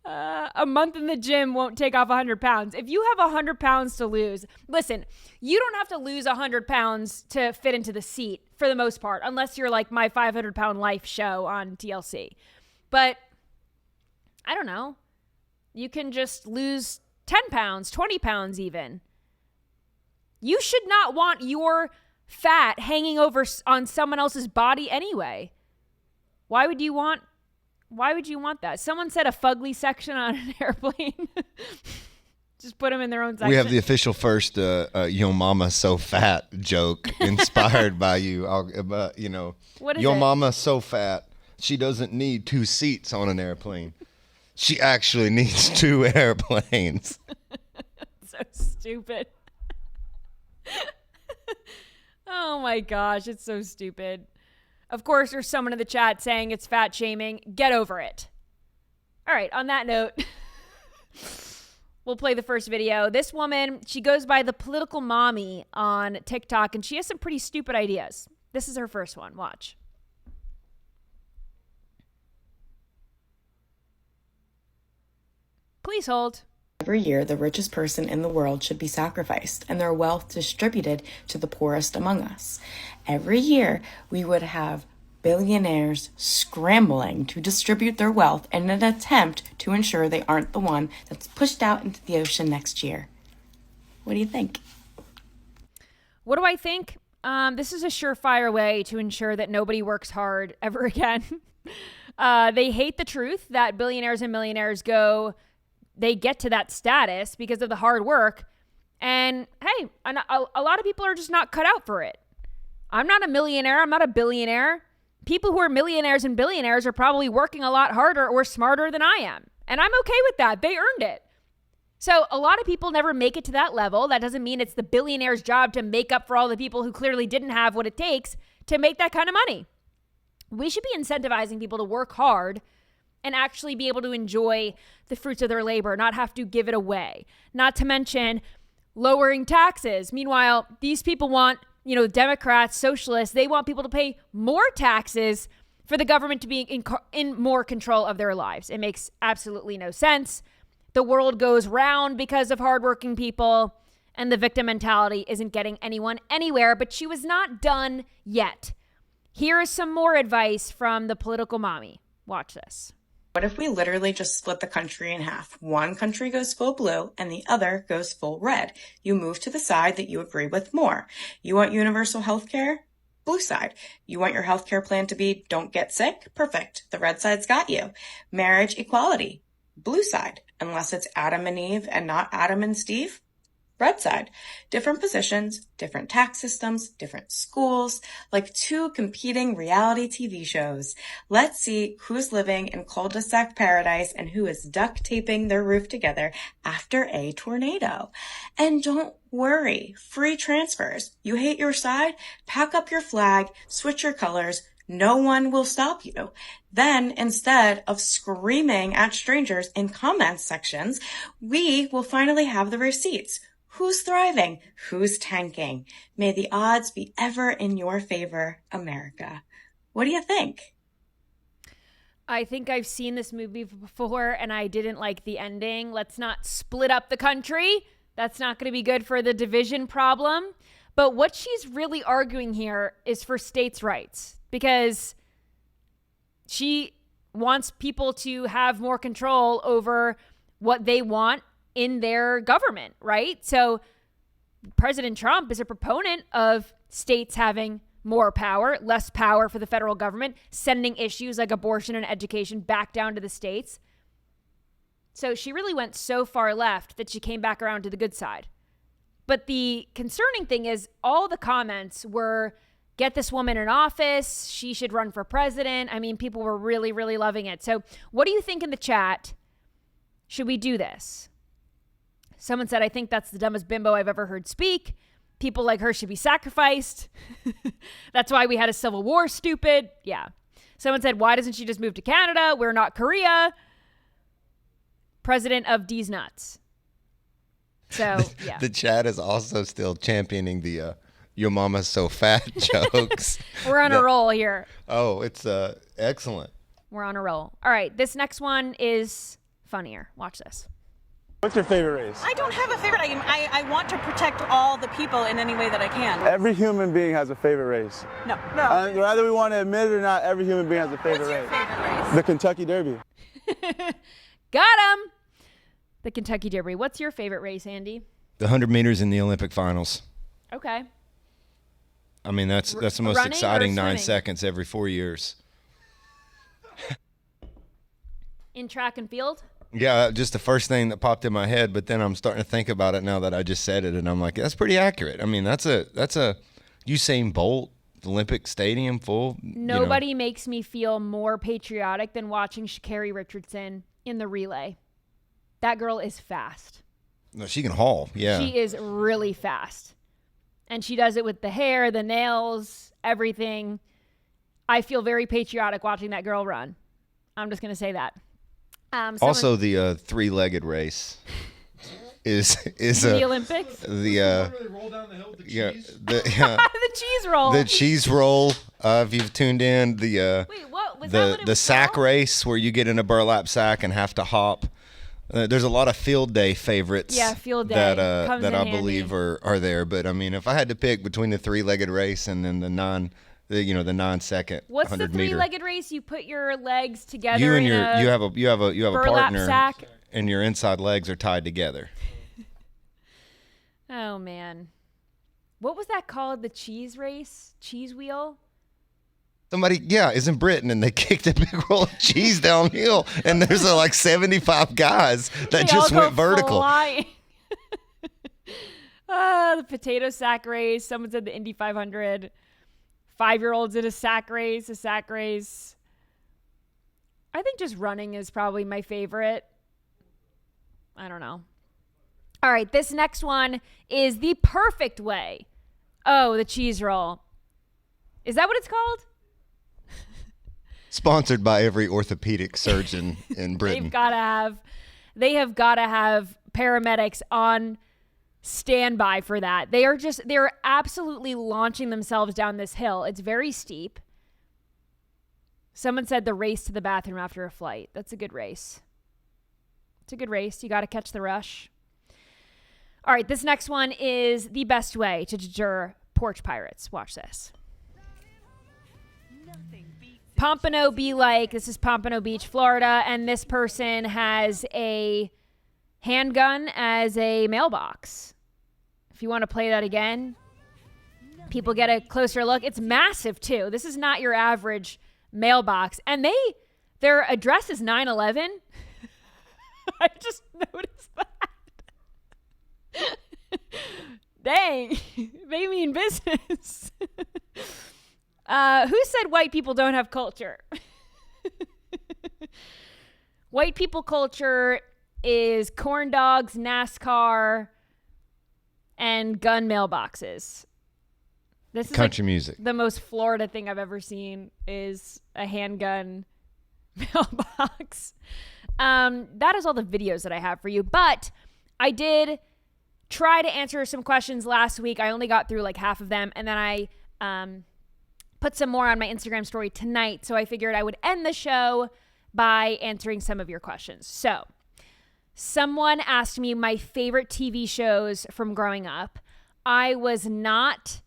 chat. A month in the gym won't take off 100 pounds. If you have 100 pounds to lose, listen, you don't have to lose 100 pounds to fit into the seat for the most part, unless you're like my 500 pound life show on TLC. But I don't know. You can just lose 10 pounds, 20 pounds even. You should not want your fat hanging over on someone else's body anyway. Why would you want that? Someone said a fugly section on an airplane. Just put them in their own section. We have the official first Yo Mama So Fat joke inspired by you. What is Yo it? Mama So Fat, she doesn't need 2 seats on an airplane. She actually needs 2 airplanes. So stupid. Oh my gosh, it's so stupid. Of course, there's someone in the chat saying it's fat shaming. Get over it. All right, on that note, we'll play the first video. This woman, she goes by the political mommy on TikTok, and she has some pretty stupid ideas. This is her first one. Watch. Please hold. Every year, the richest person in the world should be sacrificed and their wealth distributed to the poorest among us. Every year, we would have billionaires scrambling to distribute their wealth in an attempt to ensure they aren't the one that's pushed out into the ocean next year. What do you think? What do I think? This is a surefire way to ensure that nobody works hard ever again. They hate the truth that billionaires and millionaires they get to that status because of the hard work. And hey, a lot of people are just not cut out for it. I'm not a millionaire. I'm not a billionaire. People who are millionaires and billionaires are probably working a lot harder or smarter than I am. And I'm okay with that. They earned it. So a lot of people never make it to that level. That doesn't mean it's the billionaire's job to make up for all the people who clearly didn't have what it takes to make that kind of money. We should be incentivizing people to work hard and actually be able to enjoy the fruits of their labor, not have to give it away. Not to mention lowering taxes. Meanwhile, these people want, Democrats, socialists, they want people to pay more taxes for the government to be in more control of their lives. It makes absolutely no sense. The world goes round because of hardworking people, and the victim mentality isn't getting anyone anywhere, but she was not done yet. Here is some more advice from the political mommy. Watch this. What if we literally just split the country in half? One country goes full blue and the other goes full red. You move to the side that you agree with more. You want universal health care? Blue side. You want your healthcare plan to be don't get sick? Perfect. The red side's got you. Marriage equality. Blue side. Unless it's Adam and Eve and not Adam and Steve. Red side. Different positions, different tax systems, different schools, like 2 competing reality TV shows. Let's see who's living in cul-de-sac paradise and who is duct taping their roof together after a tornado. And don't worry, free transfers. You hate your side? Pack up your flag, switch your colors. No one will stop you. Then, instead of screaming at strangers in comments sections, we will finally have the receipts. Who's thriving? Who's tanking? May the odds be ever in your favor, America. What do you think? I think I've seen this movie before and I didn't like the ending. Let's not split up the country. That's not going to be good for the division problem. But what she's really arguing here is for states' rights, because she wants people to have more control over what they want in their government, right? So President Trump is a proponent of states having more power, less power for the federal government, sending issues like abortion and education back down to the states. So she really went so far left that she came back around to the good side. But the concerning thing is all the comments were, get this woman in office, she should run for president. I mean, people were really, really loving it. So what do you think in the chat? Should we do this? Someone said, I think that's the dumbest bimbo I've ever heard speak. People like her should be sacrificed. That's why we had a civil war, stupid. Yeah. Someone said, why doesn't she just move to Canada? We're not Korea. president of D's Nuts. So, yeah. The chat is also still championing the your mama's so fat jokes. We're on a roll here. Oh, it's excellent. We're on a roll. All right, this next one is funnier. Watch this. What's your favorite race? I don't have a favorite. I want to protect all the people in any way that I can. Every human being has a favorite race. No. Whether we want to admit it or not, every human being has a favorite What's your race. favorite race? The Kentucky Derby. Got him. The Kentucky Derby. What's your favorite race, Andy? The 100 meters in the Olympic finals. Okay. I mean, that's the most Running or exciting 9 swimming? seconds every 4 years. In track and field? Yeah, just the first thing that popped in my head, but then I'm starting to think about it now that I just said it, and I'm like, that's pretty accurate. I mean, that's a Usain Bolt Olympic Stadium full. Nobody makes me feel more patriotic than watching Sha'Carri Richardson in the relay. That girl is fast. No, she can haul. Yeah, She is really fast. And she does it with the hair, the nails, everything. I feel very patriotic watching that girl run. I'm just going to say that. Also, the three-legged race is the Olympics. The roll down the hill with the yeah, cheese. the cheese roll. The cheese roll. If you've tuned in, Wait, what was that? What it the was sack called? race where you get in a burlap sack and have to hop. There's a lot of field day favorites. Yeah, field day that comes that in I handy. believe are there. But I mean, if I had to pick between the three-legged race and then the 9-second What's the 100 meter. three-legged race? You put your legs together. You and in your a you have a burlap partner sack. and your inside legs are tied together. Oh man, what was that called? The cheese race, cheese wheel. Somebody, is in Britain, and they kicked a big roll of cheese downhill, and there's like 75 guys that They just all go went vertical. flying. The potato sack race. Someone said the Indy 500. 5-year-olds did a sack race. I think just running is probably my favorite. I don't know. All right, this next one is the perfect way. Oh, the cheese roll. Is that what it's called? Sponsored by every orthopedic surgeon in Britain. They have got to have paramedics on standby for that. They're absolutely launching themselves down this hill. It's very steep. Someone said the race to the bathroom after a flight. That's a good race. It's a good race. You got to catch the rush. All right, this next one is the best way to deter porch pirates. Watch this. Pompano Be Like, this is Pompano Beach, Florida, and this person has a handgun as a mailbox. If you want to play that again, people get a closer look. It's massive, too. This is not your average mailbox. And their address is 911. I just noticed that. Dang, they mean business. Who said white people don't have culture? White people culture is corn dogs, NASCAR, and gun mailboxes. This is Country music. The most Florida thing I've ever seen is a handgun mailbox. That is all the videos that I have for you. But I did try to answer some questions last week. I only got through like half of them. And then I put some more on my Instagram story tonight. So I figured I would end the show by answering some of your questions. So someone asked me my favorite TV shows from growing up. I was not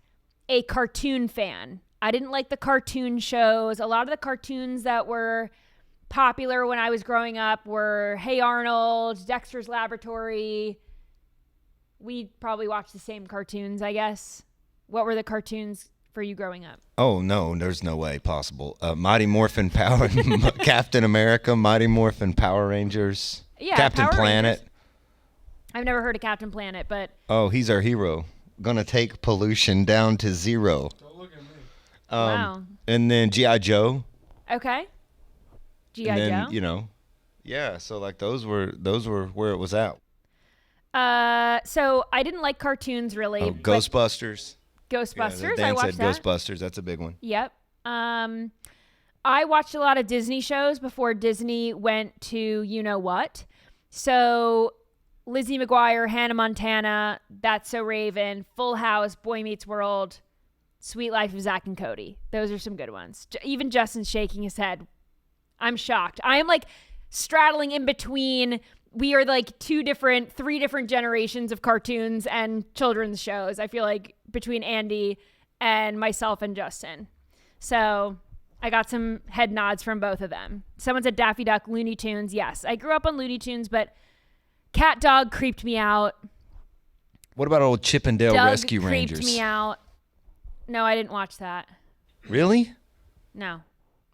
a cartoon fan. I didn't like the cartoon shows. A lot of the cartoons that were popular when I was growing up were Hey Arnold, Dexter's Laboratory. We probably watched the same cartoons, I guess. What were the cartoons for you growing up? Oh, no, there's no way possible. Mighty Morphin Power, Captain America, Mighty Morphin Power Rangers, Yeah, Captain Power Planet. Rangers. I've never heard of Captain Planet, but... Oh, he's our hero. Gonna take pollution down to zero. Don't look at me. Wow. And then G.I. Joe. Okay. G.I. And Joe. then, yeah, so like those were where it was at. So I didn't like cartoons really. Oh, but Ghostbusters. Ghostbusters. Yeah, I Dan watched said that. Ghostbusters. That's a big one. Yep. I watched a lot of Disney shows before Disney went to you know what. So Lizzie McGuire, Hannah Montana, That's So Raven, Full House, Boy Meets World, Sweet Life of Zach and Cody. Those are some good ones. Even Justin's shaking his head. I'm shocked. I am like straddling in between. We are like three different generations of cartoons and children's shows. I feel like between Andy and myself and Justin. So I got some head nods from both of them. Someone said Daffy Duck, Looney Tunes. Yes, I grew up on Looney Tunes, but Cat Dog creeped me out. What about old Chip and Dale Doug Rescue Rangers? Creeped me out. No, I didn't watch that. Really? No,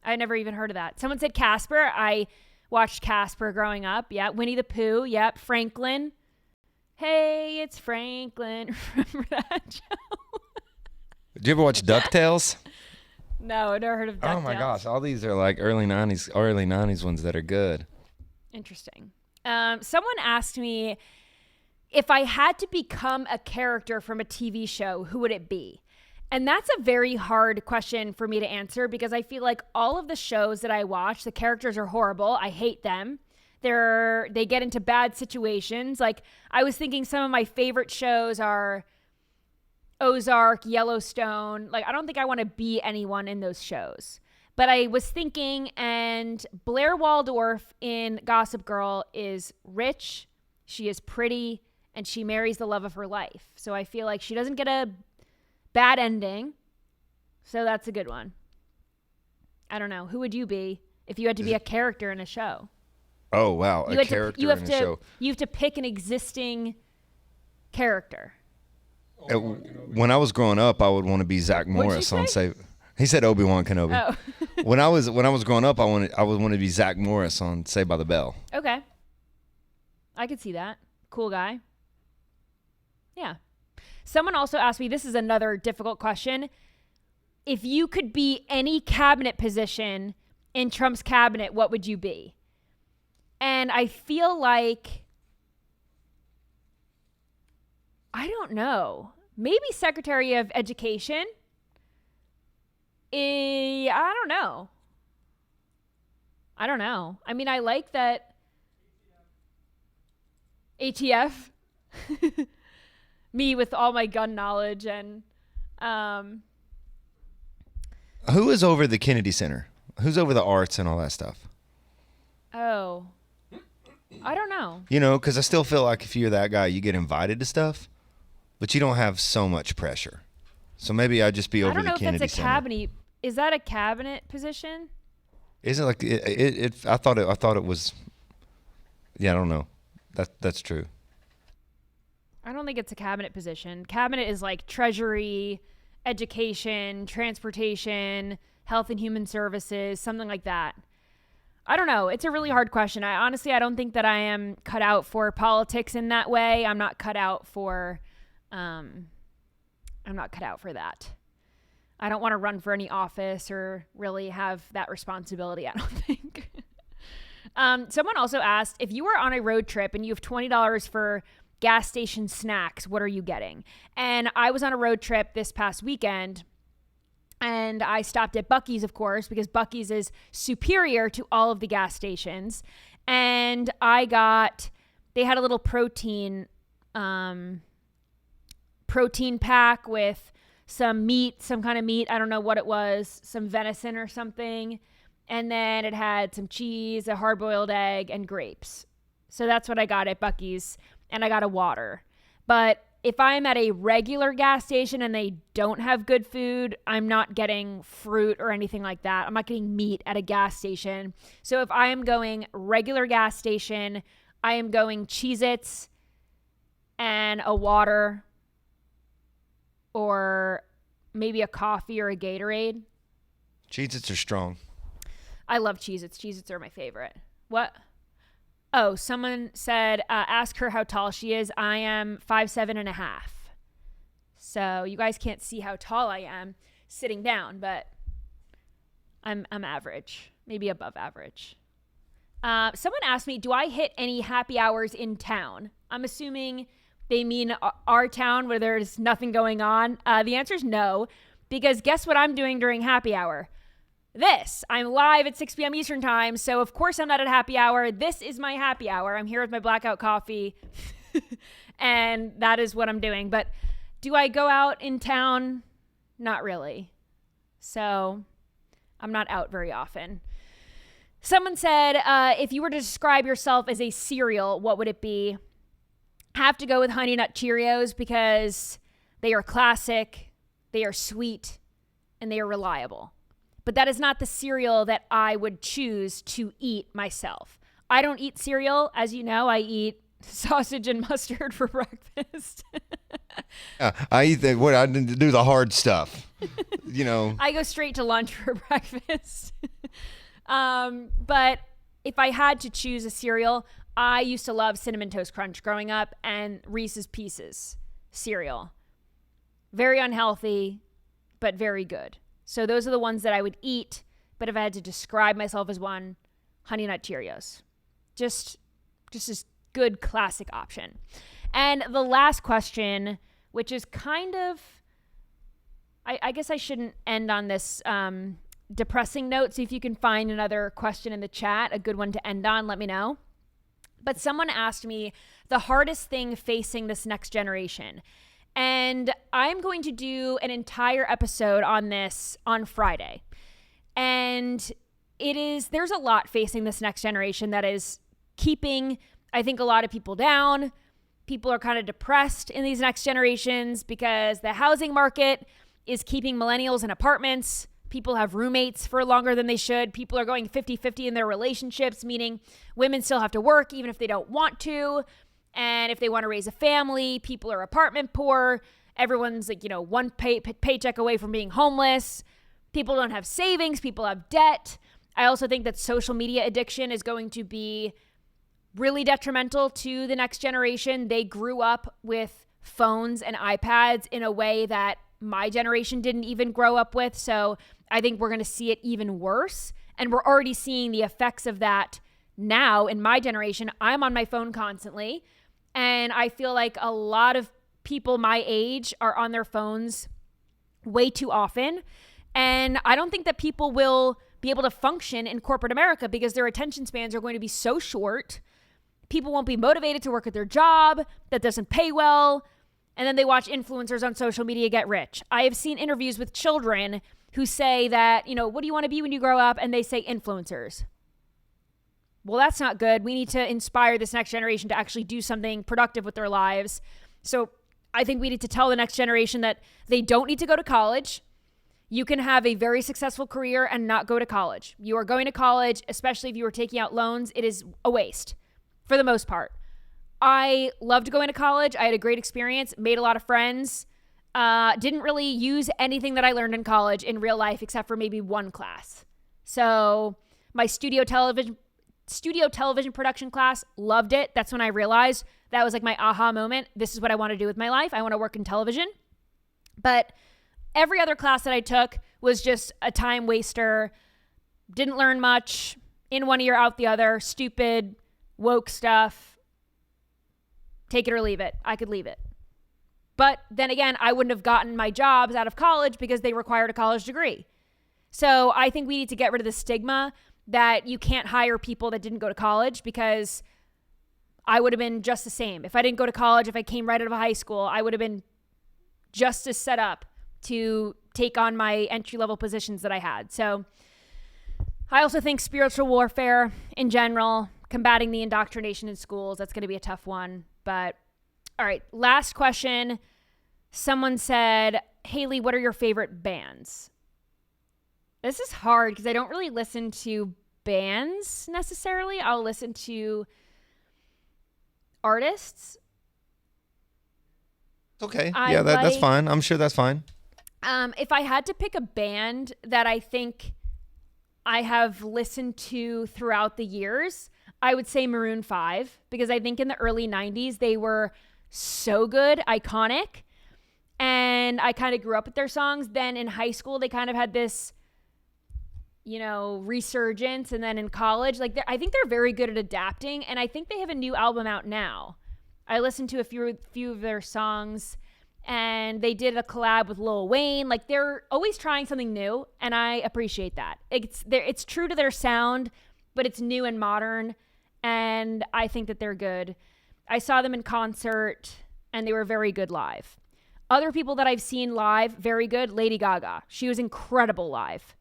I never even heard of that. Someone said Casper. I watched Casper growing up. Yeah, Winnie the Pooh. Yep, Franklin. Hey, it's Franklin. Remember that show? Did you ever watch DuckTales? No, I never heard of DuckTales. Oh my gosh, all these are like early 90s ones that are good. Interesting. Someone asked me if I had to become a character from a TV show, who would it be? And that's a very hard question for me to answer because I feel like all of the shows that I watch, the characters are horrible. I hate them. They get into bad situations. Like I was thinking some of my favorite shows are Ozark, Yellowstone. Like I don't think I want to be anyone in those shows. But I was thinking, and Blair Waldorf in Gossip Girl is rich, she is pretty, and she marries the love of her life. So I feel like she doesn't get a bad ending. So that's a good one. I don't know. Who would you be if you had to be a character in a show? Oh, wow. A character in a show. You have to pick an existing character. When I was growing up, I would want to be Zach Morris on Save. He said Obi-Wan Kenobi. Oh. When I was growing up, I would want to be Zach Morris on Saved by the Bell. Okay. I could see that. Cool guy. Yeah. Someone also asked me, this is another difficult question. If you could be any cabinet position in Trump's cabinet, what would you be? And I feel like, I don't know. Maybe Secretary of Education. I don't know. I mean, I like that. ATF. Me with all my gun knowledge and Who is over the Kennedy Center? Who's over the arts and all that stuff? Oh, I don't know. You know, because I still feel like if you're that guy, you get invited to stuff, but you don't have so much pressure. So maybe I'd just be over the Kennedy Center. I don't know if that's a cabinet. Is that a cabinet position? Isn't it like it? I thought it was. Yeah, I don't know. That's true. I don't think it's a cabinet position. Cabinet is like Treasury, Education, Transportation, Health and Human Services, something like that. I don't know. It's a really hard question. I don't think that I am cut out for politics in that way. I'm not cut out for that. I don't want to run for any office or really have that responsibility, I don't think. Someone also asked, if you were on a road trip and you have $20 for gas station snacks, what are you getting? And I was on a road trip this past weekend, and I stopped at Buc-ee's, of course, because Buc-ee's is superior to all of the gas stations. And they had a little protein pack with some meat, some kind of meat. I don't know what it was, some venison or something. And then it had some cheese, a hard-boiled egg, and grapes. So that's what I got at Buc-ee's, and I got a water. But if I'm at a regular gas station and they don't have good food, I'm not getting fruit or anything like that. I'm not getting meat at a gas station. So if I am going regular gas station, I am going Cheez-Its and a water, or maybe a coffee or a Gatorade. Cheez-Its are strong. I love Cheez-Its. Cheez-Its are my favorite. What? Oh, someone said, ask her how tall she is. I am 5'7.5". So you guys can't see how tall I am sitting down, but I'm average, maybe above average. Someone asked me, do I hit any happy hours in town? I'm assuming they mean our town where there's nothing going on. The answer is no, because guess what I'm doing during happy hour? this. I'm live at 6 p.m. Eastern time, so of course I'm not at happy hour. This is my happy hour. I'm here with my blackout coffee, and that is what I'm doing. But do I go out in town? Not really. So I'm not out very often. Someone said, if you were to describe yourself as a cereal, what would it be? Have to go with Honey Nut Cheerios because they are classic, they are sweet, and they are reliable. But that is not the cereal that I would choose to eat myself. I don't eat cereal. As you know, I eat sausage and mustard for breakfast. I eat I do the hard stuff. I go straight to lunch for breakfast. But if I had to choose a cereal, I used to love Cinnamon Toast Crunch growing up and Reese's Pieces cereal. Very unhealthy, but very good. So those are the ones that I would eat. But if I had to describe myself as one, Honey Nut Cheerios. Just this good classic option. And the last question, which is kind of, I guess I shouldn't end on this depressing note. So if you can find another question in the chat, a good one to end on, let me know. But someone asked me the hardest thing facing this next generation. And I'm going to do an entire episode on this on Friday. And there's a lot facing this next generation that is keeping, I think, a lot of people down. People are kind of depressed in these next generations because the housing market is keeping millennials in apartments. People have roommates for longer than they should. People are going 50-50 in their relationships, meaning women still have to work even if they don't want to. And if they want to raise a family, people are apartment poor. Everyone's one paycheck away from being homeless. People don't have savings. People have debt. I also think that social media addiction is going to be really detrimental to the next generation. They grew up with phones and iPads in a way that my generation didn't even grow up with. So I think we're going to see it even worse. And we're already seeing the effects of that now in my generation. I'm on my phone constantly. And I feel like a lot of people my age are on their phones way too often. And I don't think that people will be able to function in corporate America because their attention spans are going to be so short. People won't be motivated to work at their job that doesn't pay well. And then they watch influencers on social media get rich. I have seen interviews with children who say that, what do you want to be when you grow up? And they say influencers. Well, that's not good. We need to inspire this next generation to actually do something productive with their lives. So I think we need to tell the next generation that they don't need to go to college. You can have a very successful career and not go to college. You are going to college, especially if you are taking out loans, it is a waste for the most part. I loved going to college. I had a great experience, made a lot of friends. Didn't really use anything that I learned in college in real life except for maybe one class. So my studio television production class, loved it. That's when I realized that was like my aha moment. This is what I want to do with my life. I want to work in television. But every other class that I took was just a time waster. Didn't learn much. In one ear, out the other. Stupid, woke stuff. Take it or leave it. I could leave it. But then again, I wouldn't have gotten my jobs out of college because they required a college degree. So I think we need to get rid of the stigma that you can't hire people that didn't go to college, because I would have been just the same. If I didn't go to college, if I came right out of high school, I would have been just as set up to take on my entry-level positions that I had. So I also think spiritual warfare in general, combating the indoctrination in schools, that's going to be a tough one. But all right, last question. Someone said, Hayley, what are your favorite bands? This is hard because I don't really listen to bands necessarily. I'll listen to artists. Okay. Yeah, that's fine. I'm sure that's fine. If I had to pick a band that I think I have listened to throughout the years, I would say Maroon 5, because I think in the early 90s they were so good, iconic, and I kind of grew up with their songs. Then in high school, they kind of had this, resurgence, and then in college, I think they're very good at adapting, and I think they have a new album out now. I listened to a few of their songs, And they did a collab with Lil Wayne. Like, they're always trying something new, and I appreciate that. It's true to their sound, but it's new and modern, and I think that they're good. I saw them in concert, and they were very good live. Other people that I've seen live, very good, Lady Gaga. She was incredible live.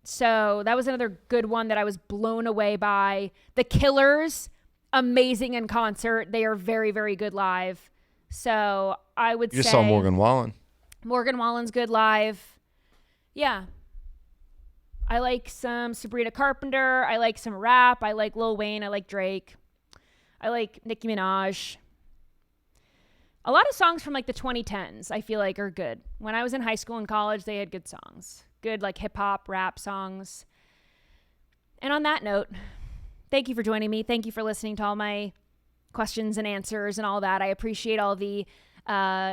So that was another good one that I was blown away by. The Killers, amazing in concert. They are very, very good live. So I would say... You just saw Morgan Wallen. Morgan Wallen's good live. Yeah. I like some Sabrina Carpenter. I like some rap. I like Lil Wayne. I like Drake. I like Nicki Minaj. A lot of songs from like the 2010s I feel like are good. When I was in high school and college, they had good songs. Good like hip hop, rap songs. And on that note, thank you for joining me. Thank you for listening to all my questions and answers and all that. I appreciate all the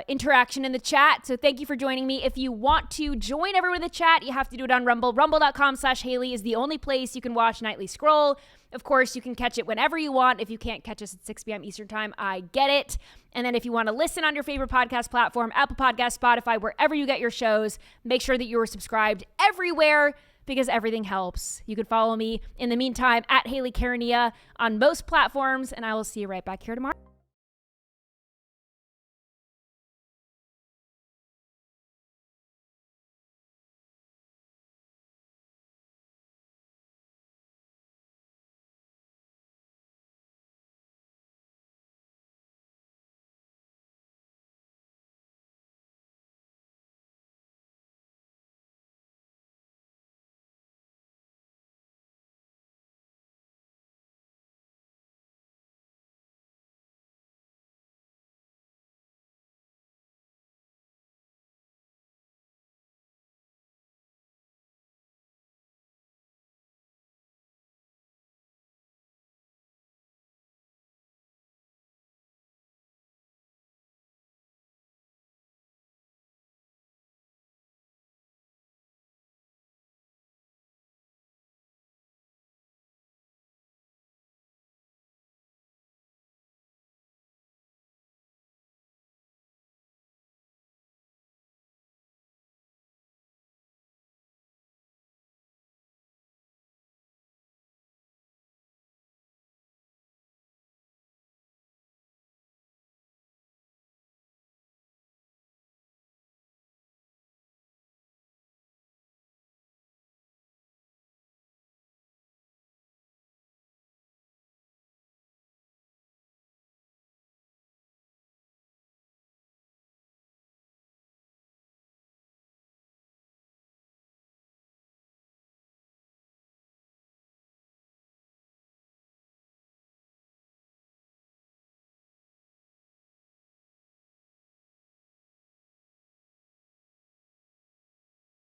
interaction in the chat. So thank you for joining me. If you want to join everyone in the chat, you have to do it on Rumble. Rumble.com/Hayley is the only place you can watch Nightly Scroll. Of course, you can catch it whenever you want. If you can't catch us at 6 p.m. Eastern time, I get it. And then if you want to listen on your favorite podcast platform, Apple Podcasts, Spotify, wherever you get your shows, make sure that you are subscribed everywhere because everything helps. You can follow me in the meantime at Hayley Caronia on most platforms, and I will see you right back here tomorrow.